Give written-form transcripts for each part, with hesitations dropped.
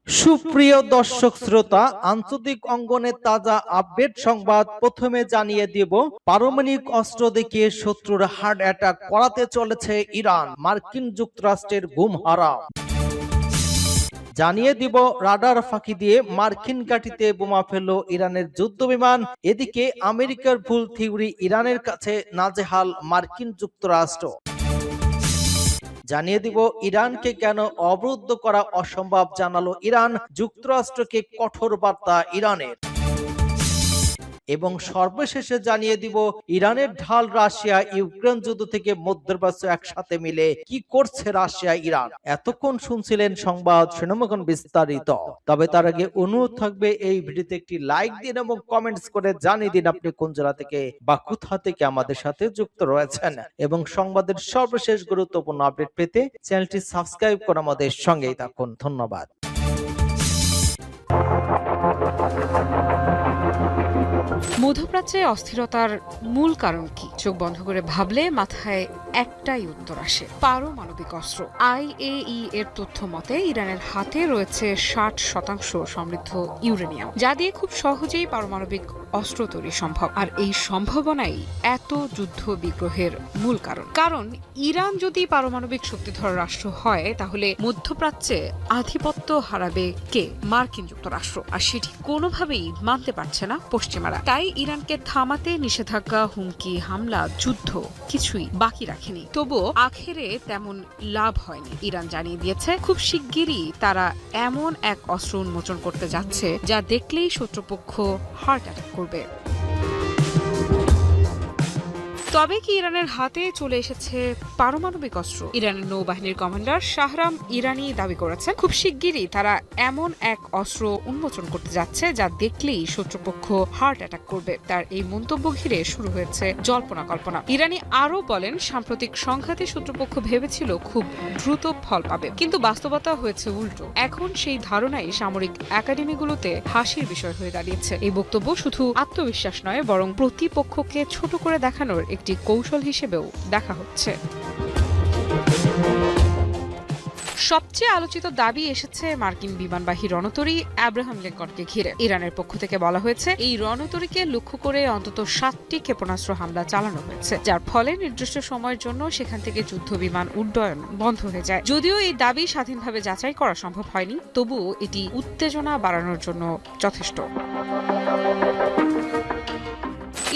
সুপ্রিয় দর্শক শ্রোতা, আন্তর্জাতিক অঙ্গনে তাজা আপডেট সংবাদ প্রথমে জানিয়ে দেব। পারমাণবিক অস্ত্র দেখিয়ে শত্রুর হার্ট অ্যাটাক করাতে চলেছে ইরান, মার্কিন যুক্তরাষ্ট্রের ঘুম হারাম। জানিয়ে দিব, রাডার ফাঁকি দিয়ে মার্কিন ঘাঁটিতে বোমা ফেলল ইরানের যুদ্ধ বিমান। এদিকে আমেরিকার ভুল থিওরি, ইরানের কাছে নাজেহাল মার্কিন যুক্তরাষ্ট্র। জানিয়ে দিব, ইরানকে কেন অবরুদ্ধ করা অসম্ভব জানালো ইরান, যুক্তরাষ্ট্রকে কঠোর বার্তা ইরানের। এবং সর্বশেষে জানিয়ে দিব, ইরানের ঢাল রাশিয়া, ইউক্রেন যুদ্ধ থেকে মধ্যপ্রাচ্য একসাথে মিলে কি করছে রাশিয়া ইরান। এতক্ষণ শুনছিলেন সংবাদ শিরোনাম বিস্তারিত। তবে তার আগে অনুরোধ থাকবে, এই ভিডিওতে একটি লাইক দিন এবং কমেন্টস করে জানিয়ে দিন আপনি কোন জেলা থেকে বা কোথা থেকে আমাদের সাথে যুক্ত রয়েছেন। এবং সংবাদের সর্বশেষ গুরুত্বপূর্ণ আপডেট পেতে চ্যানেলটি সাবস্ক্রাইব করে আমাদের সঙ্গেই থাকুন। ধন্যবাদ। মধ্যপ্রাচ্যে অস্থিরতার মূল কারণ কি? চোখ বন্ধ করে ভাবলে মাথায় একটাই উত্তর আসে, পারমাণবিক অস্ত্র। IAEA এর তথ্য মতে ইরানের হাতে রয়েছে 60% সমৃদ্ধ ইউরেনিয়াম, যা দিয়ে খুব সহজেই পারমাণবিক অস্ত্র তৈরি সম্ভব। আর এই সম্ভাবনাই এত যুদ্ধ বিগ্রহের মূল কারণ ইরান যদি পারমাণবিক শক্তিধর রাষ্ট্র হয়, তাহলে মধ্যপ্রাচ্যে আধিপত্য হারাবে কে? মার্কিন যুক্তরাষ্ট্র। আর সেটি কোনোভাবেই মানতে পারছে না পশ্চিমারা। তাই ইরানকে থামাতে নিষেধাজ্ঞা, হুমকি, হামলা, যুদ্ধ কিছুই বাকি রাখেনি। তবুও আখেরে তেমন লাভ হয়নি। ইরান জানিয়ে দিয়েছে, খুব শিগগিরই তারা এমন এক অস্ত্র উন্মোচন করতে যাচ্ছে যা দেখলেই শত্রুপক্ষ হার্ট অ্যাটাক করবে। তবে কি ইরানের হাতে চলে এসেছে পারমাণবিক অস্ত্র? ইরানের নৌবাহিনীর কমান্ডার শাহরাম ইরানি দাবি করেছেন, খুব শিগগিরই তারা এমন এক অস্ত্র উন্মোচন করতে যাচ্ছে যা দেখলেই শত্রুপক্ষ হার্ট অ্যাটাক করবে। তার এই মন্তব্য ঘিরে শুরু হয়েছে জল্পনা কল্পনা। ইরানি আরও বলেন, সাম্প্রতিক সংঘাতে শত্রুপক্ষ ভেবেছিল খুব দ্রুত ফল পাবে, কিন্তু বাস্তবতা হয়েছে উল্টো। এখন সেই ধারণাই সামরিক একাডেমিগুলোতে হাসির বিষয় হয়ে দাঁড়িয়েছে। এই বক্তব্য শুধু আত্মবিশ্বাস নয়, বরং প্রতিপক্ষকে ছোট করে দেখানোর একটি কৌশল হিসেবেও দেখা হচ্ছে। সবচেয়ে আলোচিত দাবি এসেছে মার্কিন বিমানবাহী রণতরী আব্রাহাম লিঙ্কনকে ঘিরে। ইরানের পক্ষ থেকে বলা হয়েছে, এই রণতরীকে লক্ষ্য করে অন্তত 7টি ক্ষেপণাস্ত্র হামলা চালানো হয়েছে, যার ফলে নির্দিষ্ট সময়ের জন্য সেখান থেকে যুদ্ধ বিমান উড্ডয়ন বন্ধ হয়ে যায়। যদিও এই দাবি স্বাধীনভাবে যাচাই করা সম্ভব হয়নি, তবুও এটি উত্তেজনা বাড়ানোর জন্য যথেষ্ট।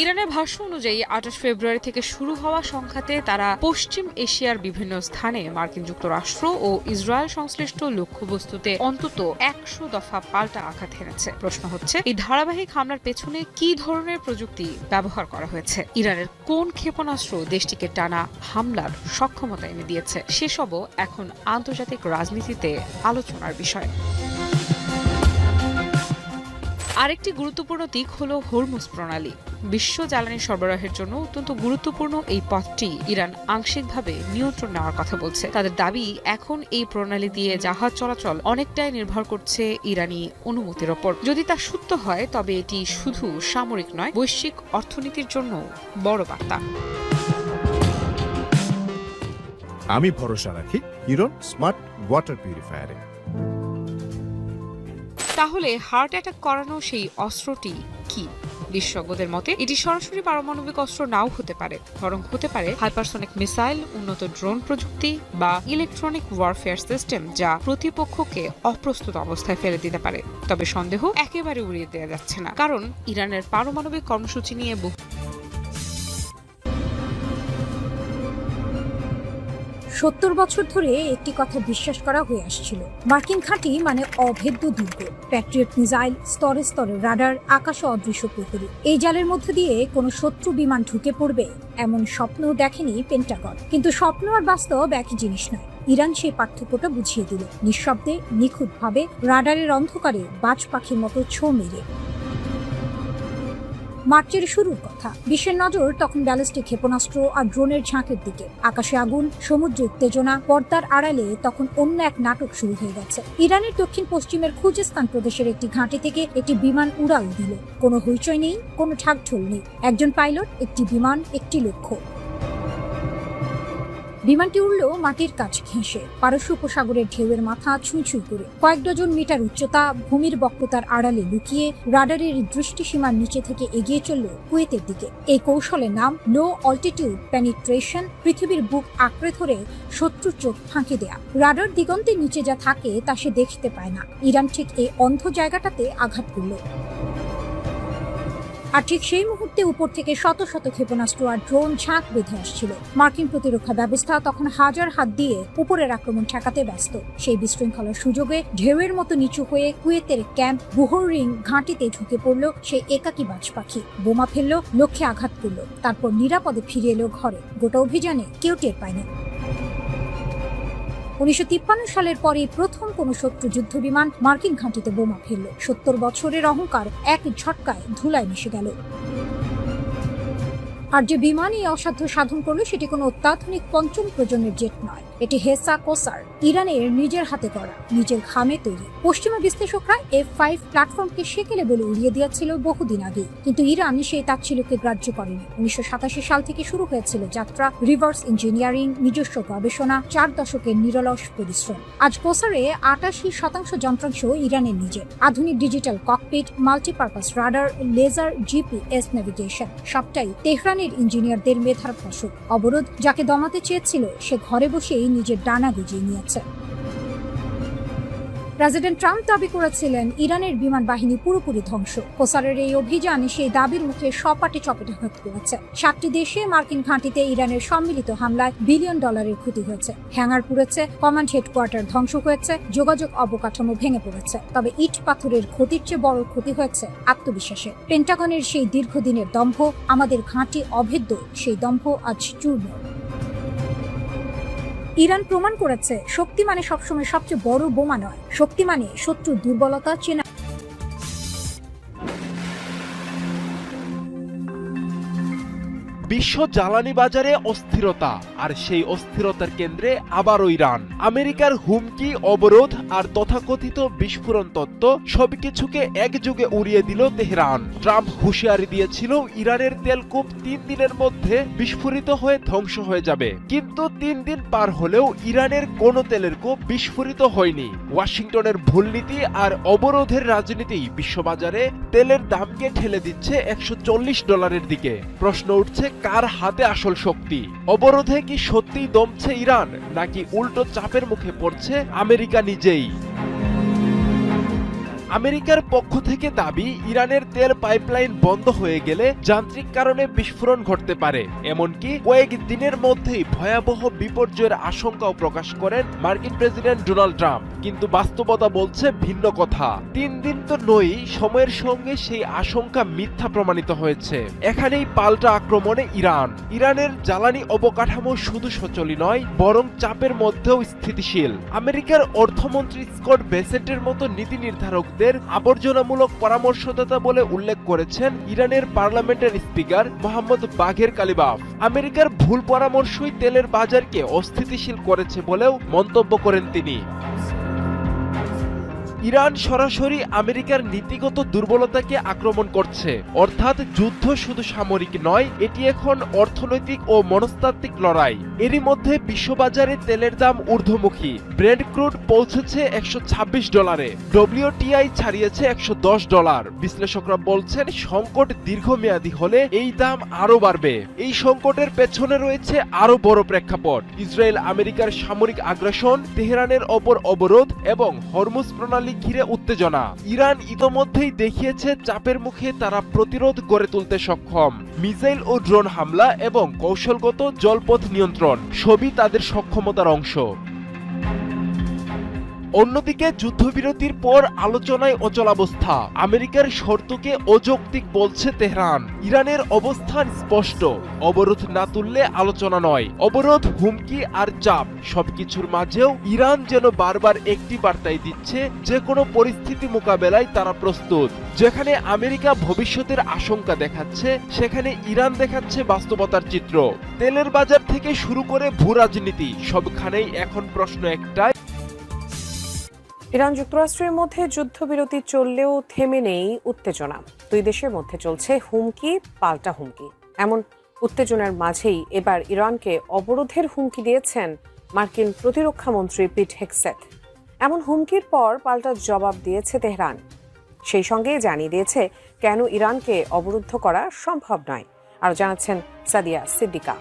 ইরানের ভাষ্য অনুযায়ী 28 ফেব্রুয়ারি থেকে শুরু হওয়া সংঘাতে তারা পশ্চিম এশিয়ার বিভিন্ন স্থানে মার্কিন যুক্তরাষ্ট্র ও ইসরায়েল সংশ্লিষ্ট লক্ষ্যবস্তুতে অন্তত 100 দফা পাল্টা আঘাত হেনেছে। প্রশ্ন হচ্ছে, এই ধারাবাহিক হামলার পেছনে কি ধরনের প্রযুক্তি ব্যবহার করা হয়েছে? ইরানের কোন ক্ষেপণাস্ত্র দেশটিকে টানা হামলার সক্ষমতা এনে দিয়েছে? সেসবও এখন আন্তর্জাতিক রাজনীতিতে আলোচনার বিষয়। আরেকটি গুরুত্বপূর্ণ দিক হল হরমুজ প্রণালী। বিশ্ব জ্বালানি সরবরাহের জন্য অত্যন্ত গুরুত্বপূর্ণ এই পথটি ইরান আংশিকভাবে নিয়ন্ত্রণ নেওয়ার কথা বলছে। তাদের দাবি, এখন এই প্রণালী দিয়ে জাহাজ চলাচল অনেকটাই নির্ভর করছে ইরানি অনুমতির ওপর। যদি তা সত্য হয়, তবে এটি শুধু সামরিক নয়, বৈশ্বিক অর্থনীতির জন্য বড় বার্তা। আমি ভরসা রাখি ইরন স্মার্ট ওয়াটার পিউরিফায়ারে। তাহলে হার্ট অ্যাটাক করানো সেই অস্ত্রটি কি? বিশেষজ্ঞদের মতে এটি সরাসরি পারমাণবিক অস্ত্র নাও হতে পারে, বরং হতে পারে হাইপারসনিক মিসাইল, উন্নত ড্রোন প্রযুক্তি বা ইলেকট্রনিক ওয়ারফেয়ার সিস্টেম, যা প্রতিপক্ষকে অপ্রস্তুত অবস্থায় ফেলে দিতে পারে। তবে সন্দেহ একেবারে উড়িয়ে দেওয়া যাচ্ছে না, কারণ ইরানের পারমাণবিক কর্মসূচি নিয়ে 70 বছর ধরে একটি কথা বিশ্বাস করা হয়ে আসছিল, মার্কিন ঘাঁটি মানে অভেদ্য দুর্গ। প্যাট্রিয়ট মিসাইল, স্তরে স্তরে রাডার, আকাশে অদৃশ্য প্রহরী। এই জালের মধ্যে দিয়ে কোনো শত্রু বিমান ঢুকে পড়বে এমন স্বপ্ন দেখেনি পেন্টাগন। কিন্তু স্বপ্ন আর বাস্তব একই জিনিস নয়। ইরান সেই পার্থক্যটা বুঝিয়ে দিল, নিঃশব্দে, নিখুঁতভাবে, রাডারের অন্ধকারে বাজ পাখির মতো ছো মেরে। মার্চের শুরুর কথা। বিশ্বের নজর তখন ব্যালিস্টিক ক্ষেপণাস্ত্র আর ড্রোনের ঝাঁকের দিকে। আকাশে আগুন, সমুদ্রে উত্তেজনা, পর্দার আড়ালে তখন অন্য এক নাটক শুরু হয়ে গেছে। ইরানের দক্ষিণ পশ্চিমের খুজেস্তান প্রদেশের একটি ঘাঁটি থেকে একটি বিমান উড়াল দিল। কোনো হইচই নেই, কোনো ঢাকঢোল নেই। একজন পাইলট, একটি বিমান, একটি লক্ষ্য। বিমানটি উড়ল মাটির কাছ ঘেঁষে, পারস্য উপসাগরের ঢেউয়ের মাথা ছুঁই ছুঁই করে। কয়েক ডজন মিটার উচ্চতা, ভূমির বক্রতার আড়ালে লুকিয়ে রাডারের দৃষ্টিসীমার নিচে থেকে এগিয়ে চলল কুয়েতের দিকে। এই কৌশলের নাম লো অল্টিটিউড পেনিট্রেশন, পৃথিবীর বুক আঁকড়ে ধরে শত্রুর চোখ ফাঁকি দেয়া। রাডার দিগন্তের নিচে যা থাকে তা সে দেখতে পায় না। ইরান ঠিক এই অন্ধ জায়গাটাতে আঘাত করল। আর ঠিক সেই মুহূর্তে উপর থেকে শত শত ক্ষেপণাস্ত্র আর ড্রোন ঝাঁক বেঁধে আসছিল। মার্কিন প্রতিরক্ষা ব্যবস্থা তখন হাজার হাত দিয়ে উপরের আক্রমণ ঠেকাতে ব্যস্ত। সেই বিশৃঙ্খলার সুযোগে ঢেউয়ের মতো নিচু হয়ে কুয়েতের ক্যাম্প বুহরিং ঘাঁটিতে ঢুকে পড়ল সেই একাকী বাজ পাখি। বোমা ফেললো, লক্ষ্যে আঘাত করলো, তারপর নিরাপদে ফিরে এলো ঘরে। গোটা অভিযানে কেউ টের পায়নি। 1953 সালের পরে প্রথম কোনো শত্রু যুদ্ধ বিমান মার্কিন ঘাঁটিতে বোমা ফেলল। 70 বছরের অহংকার এক ঝটকায় ধুলায় মিশে গেল। আর যে বিমান এই অসাধ্য সাধন করলো সেটি কোনো অত্যাধুনিক পঞ্চম প্রজন্মের জেট নয়, এটি হেসা কোসার, ইরানের নিজের হাতে করা, নিজের ঘামে তৈরি। পশ্চিমা বিশ্লেষকরা F5 প্ল্যাটফর্মকে সেকেলে বলে উড়িয়ে দিয়েছিল বহুদিন আগে, কিন্তু ইরান সেই তাচ্ছিল্যকে গ্রাহ্য করেনি। 1987 সাল থেকে শুরু হয়েছিল যাত্রা, রিভার্স ইঞ্জিনিয়ারিং, নিজস্ব গবেষণা, 4 দশকের নিরলস পরিশ্রম। আজ কোসারে 88% যন্ত্রাংশ ইরানের নিজের। আধুনিক digital cockpit, multipurpose radar, laser, GPS navigation, সবটাই তেহরানের ইঞ্জিনিয়ারদের মেধার ফসল। অবরোধ যাকে দমাতে চেয়েছিল সে ঘরে বসেই নিজের ডানা গুজিয়ে নিয়েছে। প্রেসিডেন্ট ট্রাম্প দাবি করেছিলেন ইরানের বিমান বাহিনী পুরোপুরি ধ্বংস। কোসারের এই অভিযান সেই দাবির মুখে সপাটে চপেটাঘাত হাত করেছে। 7টি দেশে মার্কিন ঘাঁটিতে ইরানের সম্মিলিত হামলায় বিলিয়ন ডলারের ক্ষতি হয়েছে। হ্যাঙ্গার পুড়েছে, কমান্ড হেডকোয়ার্টার ধ্বংস হয়েছে, যোগাযোগ অবকাঠামো ভেঙে পড়েছে। তবে ইট পাথরের ক্ষতির চেয়ে বড় ক্ষতি হয়েছে আত্মবিশ্বাসে। পেন্টাগনের সেই দীর্ঘদিনের দম্ভ, আমাদের ঘাঁটি অভেদ্য, সেই দম্ভ আজ চূর্ণ। ইরান প্রমাণ করেছে শক্তি মানে সবসময় সবচেয়ে বড় বোমা নয়, শক্তি মানে শত্রুর দুর্বলতা চেনা। বিশ্ব জ্বালানি বাজারে অস্থিরতা, আর সেই অস্থিরতার কেন্দ্রে আবারও ইরান। আমেরিকার হুমকি, অবরোধ আর তথাকথিত বিস্ফোরণ তত্ত্ব সবকিছুকে একযোগে উড়িয়ে দিল তেহরান। ট্রাম্প হুঁশিয়ারি দিয়েছিল ইরানের তেলকূপ 3 দিনের মধ্যে বিস্ফোরিত হয়ে ধ্বংস হয়ে যাবে, কিন্তু 3 দিন পার হলেও ইরানের কোনো তেলের কূপ বিস্ফোরিত হয়নি। ওয়াশিংটনের ভুল নীতি আর অবরোধের রাজনীতি বিশ্ববাজারে তেলের দামকে ঠেলে দিচ্ছে $140 দিকে। প্রশ্ন উঠছে, কার হাতে আসল শক্তি? অবরোধে কি সত্যিই দমছে ইরান, নাকি উল্টো চাপের মুখে পড়ছে আমেরিকা নিজেই? আমেরিকার পক্ষ থেকে দাবি, ইরানের তেল পাইপলাইন বন্ধ হয়ে গেলে যান্ত্রিক কারণে বিস্ফোরণ ঘটতে পারে। এমনকি কয়েক দিনের মধ্যেই ভয়াবহ বিপর্যয়ের আশঙ্কাও প্রকাশ করেন মার্কিন প্রেসিডেন্ট ডোনাল্ড ট্রাম্প। কিন্তু বাস্তবতা বলছে ভিন্ন কথা। 3 দিন তো নয়, সময়ের সঙ্গে সেই আশঙ্কা মিথ্যা প্রমাণিত হয়েছে। এখানেই পাল্টা আক্রমণে ইরান। ইরানের জ্বালানি অবকাঠামো শুধু সচলই নয়, বরং চাপের মধ্যেও স্থিতিশীল। আমেরিকার অর্থমন্ত্রী স্কট বেসেন্টের মতো নীতি নির্ধারকদের আবর্জনামূলক পরামর্শদাতা বলে উল্লেখ করেছেন ইরানের পার্লামেন্টের স্পিকার মোহাম্মদ বাঘের কালিবাফ। আমেরিকার ভুল পরামর্শই তেলের বাজারকে অস্থিতিশীল করেছে বলেও মন্তব্য করেন তিনি। ইরান সরাসরি আমেরিকার নীতিগত দুর্বলতাকে আক্রমণ করছে, অর্থাৎ যুদ্ধ শুধু সামরিক নয়, এটি এখন অর্থনৈতিক ও মনস্তাত্ত্বিক লড়াই। এরই মধ্যে বিশ্ববাজারে তেলের দাম ঊর্ধ্বমুখী। ব্রেন্ট ক্রুড পৌঁছেছে $126, WTI ছাড়িয়েছে $110। বিশ্লেষকরা বলছেন, সংকট দীর্ঘমেয়াদী হলে এই দাম আরো বাড়বে। এই সংকটের পেছনে রয়েছে আরো বড় প্রেক্ষাপট: ইসরায়েল আমেরিকার সামরিক আগ্রাসন, তেহরানের ওপর অবরোধ এবং হরমুজ প্রণালী ঘিরে উত্তেজনা। ইরান ইতোমধ্যেই দেখিয়েছে চাপের মুখে তারা প্রতিরোধ গড়ে তুলতে সক্ষম। মিসাইল ও ড্রোন হামলা এবং কৌশলগত জলপথ নিয়ন্ত্রণ সবই তাদের সক্ষমতার অংশ। অন্যদিকে যুদ্ধবিরতির পর আলোচনায় অচলাবস্থা। আমেরিকার শর্তকে অযৌক্তিক বলছে তেহরান। ইরানের অবস্থান স্পষ্ট, অবরোধ না তুললে আলোচনা নয়। অবরোধ, হুমকি আর চাপ সবকিছুর মাঝেও ইরান যেন বারবার একটি বার্তাই দিচ্ছে, যে কোনো পরিস্থিতি মোকাবেলায় তারা প্রস্তুত। যেখানে আমেরিকা ভবিষ্যতের আশঙ্কা দেখাচ্ছে, সেখানে ইরান দেখাচ্ছে বাস্তবতার চিত্র। তেলের বাজার থেকে শুরু করে ভূ রাজনীতি, সবখানেই এখন প্রশ্ন একটাই: ইরান যুক্তরাষ্ট্রের মধ্যে যুদ্ধবিরতি চললেও থেমে নেই উত্তেজনা। দুই দেশের মধ্যে চলছে হুমকি পাল্টা হুমকি। এমন উত্তেজনার মাঝেই এবার ইরানকে অবরোধের হুমকি দিয়েছেন মার্কিন প্রতিরক্ষা মন্ত্রী পিট হেগসেথ। এমন হুমকির পর পাল্টা জবাব দিয়েছে তেহরান। সেই সঙ্গে জানিয়ে দিয়েছে কেন ইরানকে অবরুদ্ধ করা সম্ভব নয়। আরও জানাচ্ছেন সাদিয়া সিদ্দিকা।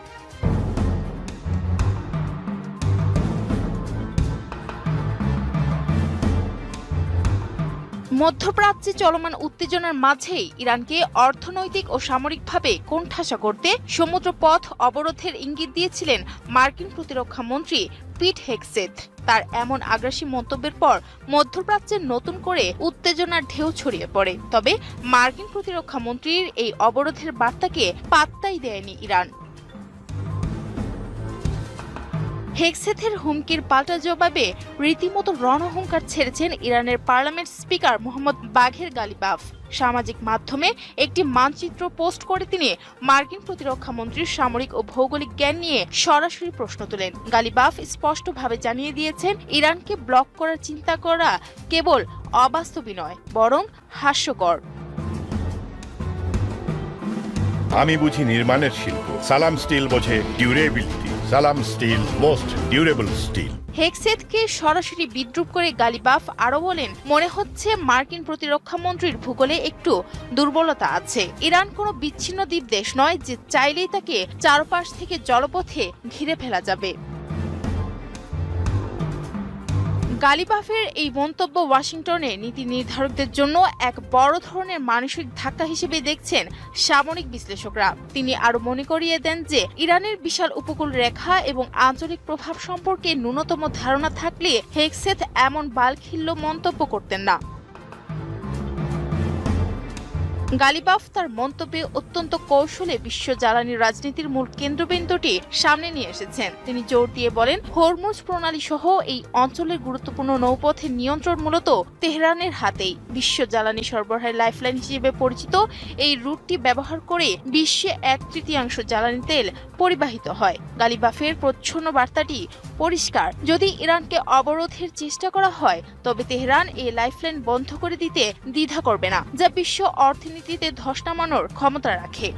মধ্যপ্রাচ্যে চলমান উত্তেজনার মাঝেই ইরানকে অর্থনৈতিক ও সামরিকভাবে কোণঠাসা করতে সমুদ্রপথ অবরোধের ইঙ্গিত দিয়েছিলেন মার্কিন প্রতিরক্ষা মন্ত্রী পিট হেগসেথ। তার এমন আগ্রাসী মন্তব্যের পর মধ্যপ্রাচ্যে নতুন করে উত্তেজনার ঢেউ ছড়িয়ে পড়ে। তবে মার্কিন প্রতিরক্ষা মন্ত্রীর এই অবরোধের বার্তাকে পাত্তাই দেয়নি ইরান। হেগসেথের হুমকির পাল্টা জবাবে রীতিমতো রণহুঙ্কার ছেড়েছেন ইরানের পার্লামেন্ট স্পিকার মোহাম্মদ বাঘের গালিবাফ। সামাজিক মাধ্যমে একটি মানচিত্র পোস্ট করে তিনি মার্কিন প্রতিরক্ষা মন্ত্রীর সামরিক ও ভৌগোলিক জ্ঞান নিয়ে সরাসরি প্রশ্ন তোলেন। গালিবাফ স্পষ্টভাবে জানিয়ে দিয়েছেন, ইরানকে ব্লক করার চিন্তা করা কেবল অবাস্তবই নয়, বরং হাস্যকর। আমি বুঝি নির্মাণের শিল্প, সালাম স্টিল বোঝে ডিউরেবিলিটি। সালাম স্টিল, মোস্ট ডিউরেবল স্টিল। হেগসেথকে সরাসরি বিদ্রূপ করে গালিবাফ আরো বলেন, মনে হচ্ছে মার্কিন প্রতিরক্ষা মন্ত্রীর ভূগোলে একটু দুর্বলতা আছে। ইরান কোনো বিচ্ছিন্ন দ্বীপ দেশ নয় যে চাইলেই তাকে চারপাশ থেকে জলপথে ঘিরে ফেলা যাবে। গালিবাফের এই মন্তব্য ওয়াশিংটনে নীতি নির্ধারকদের জন্য এক বড় ধরনের মানসিক ধাক্কা হিসেবে দেখছেন সামরিক বিশ্লেষকরা। তিনি আরো মনে করিয়ে দেন যে ইরানের বিশাল উপকূল রেখা এবং আঞ্চলিক প্রভাব সম্পর্কে ন্যূনতম ধারণা থাকলে হেগসেথ এমন বালখিল্য মন্তব্য করতেন না। গালিবাফ তার মন্তব্যে অত্যন্ত কৌশলে বিশ্ব জ্বালানি রাজনীতির মূল কেন্দ্রবিন্দুটি সামনে নিয়ে এসেছেন। তিনি জোর দিয়ে বলেন, হরমুজ প্রণালী সহ এই অঞ্চলের গুরুত্বপূর্ণ নৌপথের নিয়ন্ত্রণ মূলত তেহরানের হাতেই। বিশ্ব জ্বালানি সরবরাহের লাইফলাইন হিসেবে পরিচিত এই রুটটি ব্যবহার করে বিশ্বে 1/3 জ্বালানি তেল পরিবাহিত হয়। গালিবাফের প্রচ্ছন্ন বার্তাটি পরিষ্কার, যদি ইরানকে অবরোধের চেষ্টা করা হয় তবে তেহরান এই লাইফলাইন বন্ধ করে দিতে দ্বিধা করবে না, যা বিশ্ব অর্থনীতিতে ধস নামানোর ক্ষমতা রাখে।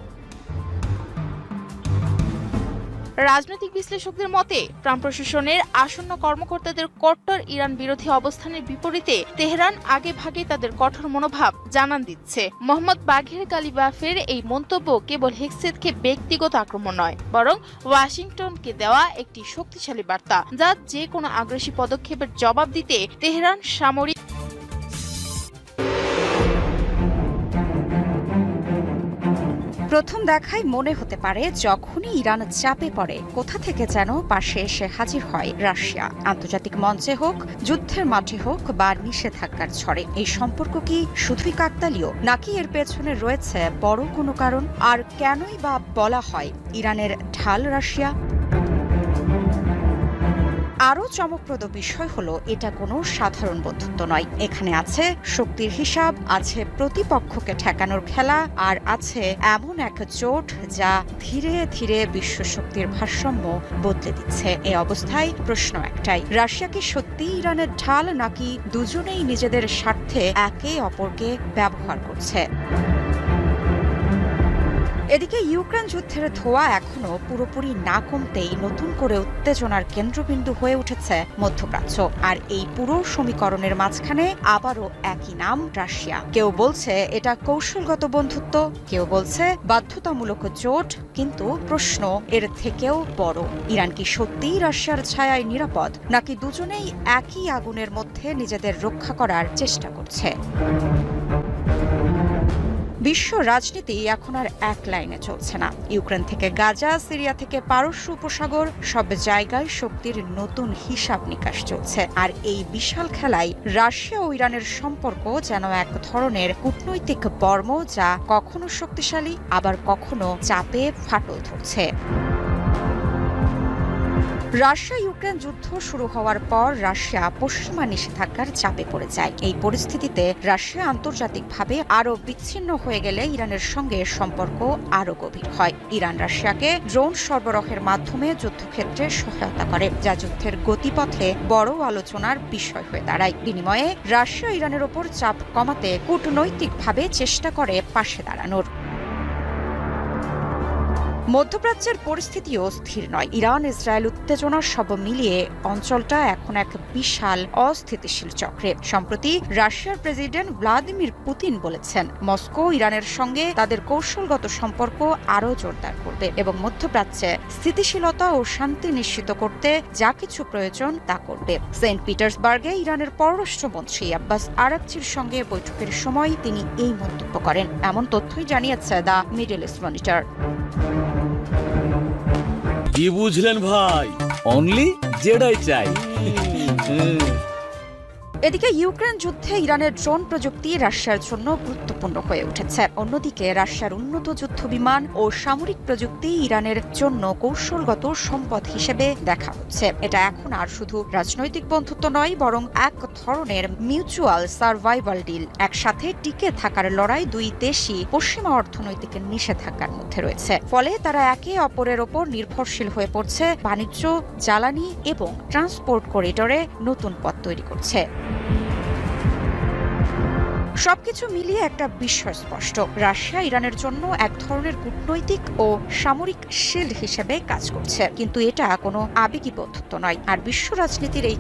রাজনৈতিক বিশ্লেষকদের মতে ট্রাম্প প্রশাসনের আসন্ন কর্মকর্তাদের কট্টর ইরান বিরোধী অবস্থানের বিপরীতে তেহরান আগে ভাগে তাদের কঠোর মনোভাব জানান দিচ্ছে। মোহাম্মদ বাঘের গালিবাফের এই মন্তব্য কেবল হেগসেথকে ব্যক্তিগত আক্রমণ নয়, বরং ওয়াশিংটনকে দেওয়া একটি শক্তিশালী বার্তা, যা যে কোনো আগ্রাসী পদক্ষেপের জবাব দিতে তেহরান সামরিক প্রথম দেখায় মনে হতে পারে যখনই ইরান চাপে পড়ে কোথা থেকে যেন পাশে এসে হাজির হয় রাশিয়া। আন্তর্জাতিক মঞ্চে হোক, যুদ্ধের মাঠে হোক বা নিষেধাজ্ঞার ঝড়ে। এই সম্পর্ক কি শুধুই কাকতালীয়, নাকি এর পেছনে রয়েছে বড় কোনো কারণ? আর কেনই বা বলা হয় ইরানের ঢাল রাশিয়া? আরও চমকপ্রদ বিষয় হলো, এটা কোনো সাধারণ বন্ধুত্ব নয়। এখানে আছে শক্তির হিসাব, আছে প্রতিপক্ষকে ঠেকানোর খেলা, আর আছে এমন এক জোট যা ধীরে ধীরে বিশ্ব শক্তির ভারসাম্য বদলে দিচ্ছে। এই অবস্থায় প্রশ্ন একটাই, রাশিয়া কি সত্যিই ইরানের ঢাল, নাকি দুজনেই নিজেদের স্বার্থে একে অপরকে ব্যবহার করছে? এদিকে ইউক্রেন যুদ্ধের ধোঁয়া এখনো পুরোপুরি না কমতেই নতুন করে উত্তেজনার কেন্দ্রবিন্দু হয়ে উঠেছে মধ্যপ্রাচ্য। আর এই পুরো সমীকরণের মাঝখানে আবারও একই নাম, রাশিয়া। কেউ বলছে এটা কৌশলগত বন্ধুত্ব, কেউ বলছে বাধ্যতামূলক জোট, কিন্তু প্রশ্ন এর থেকেও বড়, ইরান কি সত্যিই রাশিয়ার ছায়ায় নিরাপদ, নাকি দুজনেই একই আগুনের মধ্যে নিজেদের রক্ষা করার চেষ্টা করছে? বিশ্ব রাজনীতি এখন আর এক লাইনে চলছে না। ইউক্রেন থেকে গাজা, সিরিয়া থেকে পারস্য উপসাগর, সব জায়গায় শক্তির নতুন হিসাব নিকাশ চলছে। আর এই বিশাল খেলায় রাশিয়া ও ইরানের সম্পর্ক যেন এক ধরনের কূটনৈতিক বর্ম, যা কখনো শক্তিশালী আবার কখনো চাপে ফাটল ধরছে। রাশিয়া ইউক্রেন যুদ্ধ শুরু হওয়ার পর রাশিয়া পশ্চিমা নিষেধাজ্ঞার চাপে পড়ে যায়। এই পরিস্থিতিতে রাশিয়া আন্তর্জাতিকভাবে আরও বিচ্ছিন্ন হয়ে গেলে ইরানের সঙ্গে সম্পর্ক আরও গভীর হয়। ইরান রাশিয়াকে ড্রোন সরবরাহের মাধ্যমে যুদ্ধক্ষেত্রে সহায়তা করে, যা যুদ্ধের গতিপথে বড় আলোচনার বিষয় হয়ে দাঁড়ায়। বিনিময়ে রাশিয়া ইরানের ওপর চাপ কমাতে কূটনৈতিকভাবে চেষ্টা করে পাশে দাঁড়ানোর। মধ্যপ্রাচ্যের পরিস্থিতিও স্থির নয়। ইরান ইসরায়েল উত্তেজনা সব মিলিয়ে অঞ্চলটা এখন এক বিশাল অস্থিতিশীল চক্রে। সম্প্রতি রাশিয়ার প্রেসিডেন্ট ভ্লাদিমির পুতিন বলেছেন, মস্কো ইরানের সঙ্গে তাদের কৌশলগত সম্পর্ক আরও জোরদার করবে এবং মধ্যপ্রাচ্যে স্থিতিশীলতা ও শান্তি নিশ্চিত করতে যা কিছু প্রয়োজন তা করবে। সেন্ট পিটার্সবার্গে ইরানের পররাষ্ট্রমন্ত্রী আব্বাস আরাকচির সঙ্গে বৈঠকের সময় তিনি এই মন্তব্য করেন। এমন তথ্যই জানিয়েছে দ্য মিডল ইস্ট মনিটর। কি বুঝলেন ভাই? অনলি জেডাই চাই। এদিকে ইউক্রেন যুদ্ধে ইরানের ড্রোন প্রযুক্তি রাশিয়ার জন্য গুরুত্বপূর্ণ হয়ে উঠেছে। অন্যদিকে রাশিয়ার উন্নত যুদ্ধ বিমান ও সামরিক প্রযুক্তি ইরানের জন্য কৌশলগত সম্পদ হিসেবে দেখা হচ্ছে। এটা এখন আর শুধু রাজনৈতিক বন্ধুত্ব নয়, বরং এক ধরনের মিউচুয়াল সার্ভাইভাল ডিল। একসাথে টিকে থাকার লড়াই দুই দেশই পশ্চিমা অর্থনৈতিক নিষেধাজ্ঞার মধ্যে রয়েছে। ফলে তারা একে অপরের ওপর নির্ভরশীল হয়ে পড়ছে, বাণিজ্য, জ্বালানি এবং ট্রান্সপোর্ট করিডোরে নতুন পথ তৈরি করছে। সবকিছু মিলিয়ে একটা বিষয় স্পষ্ট, রাশিয়া ইরানের জন্য এক ধরনের কূটনৈতিক ও সামরিক শিল্ড হিসেবে কাজ করছে, কিন্তু এটা কোনো আবেগী বন্ধুত্ব নয়। আর বিশ্ব রাজনীতির এই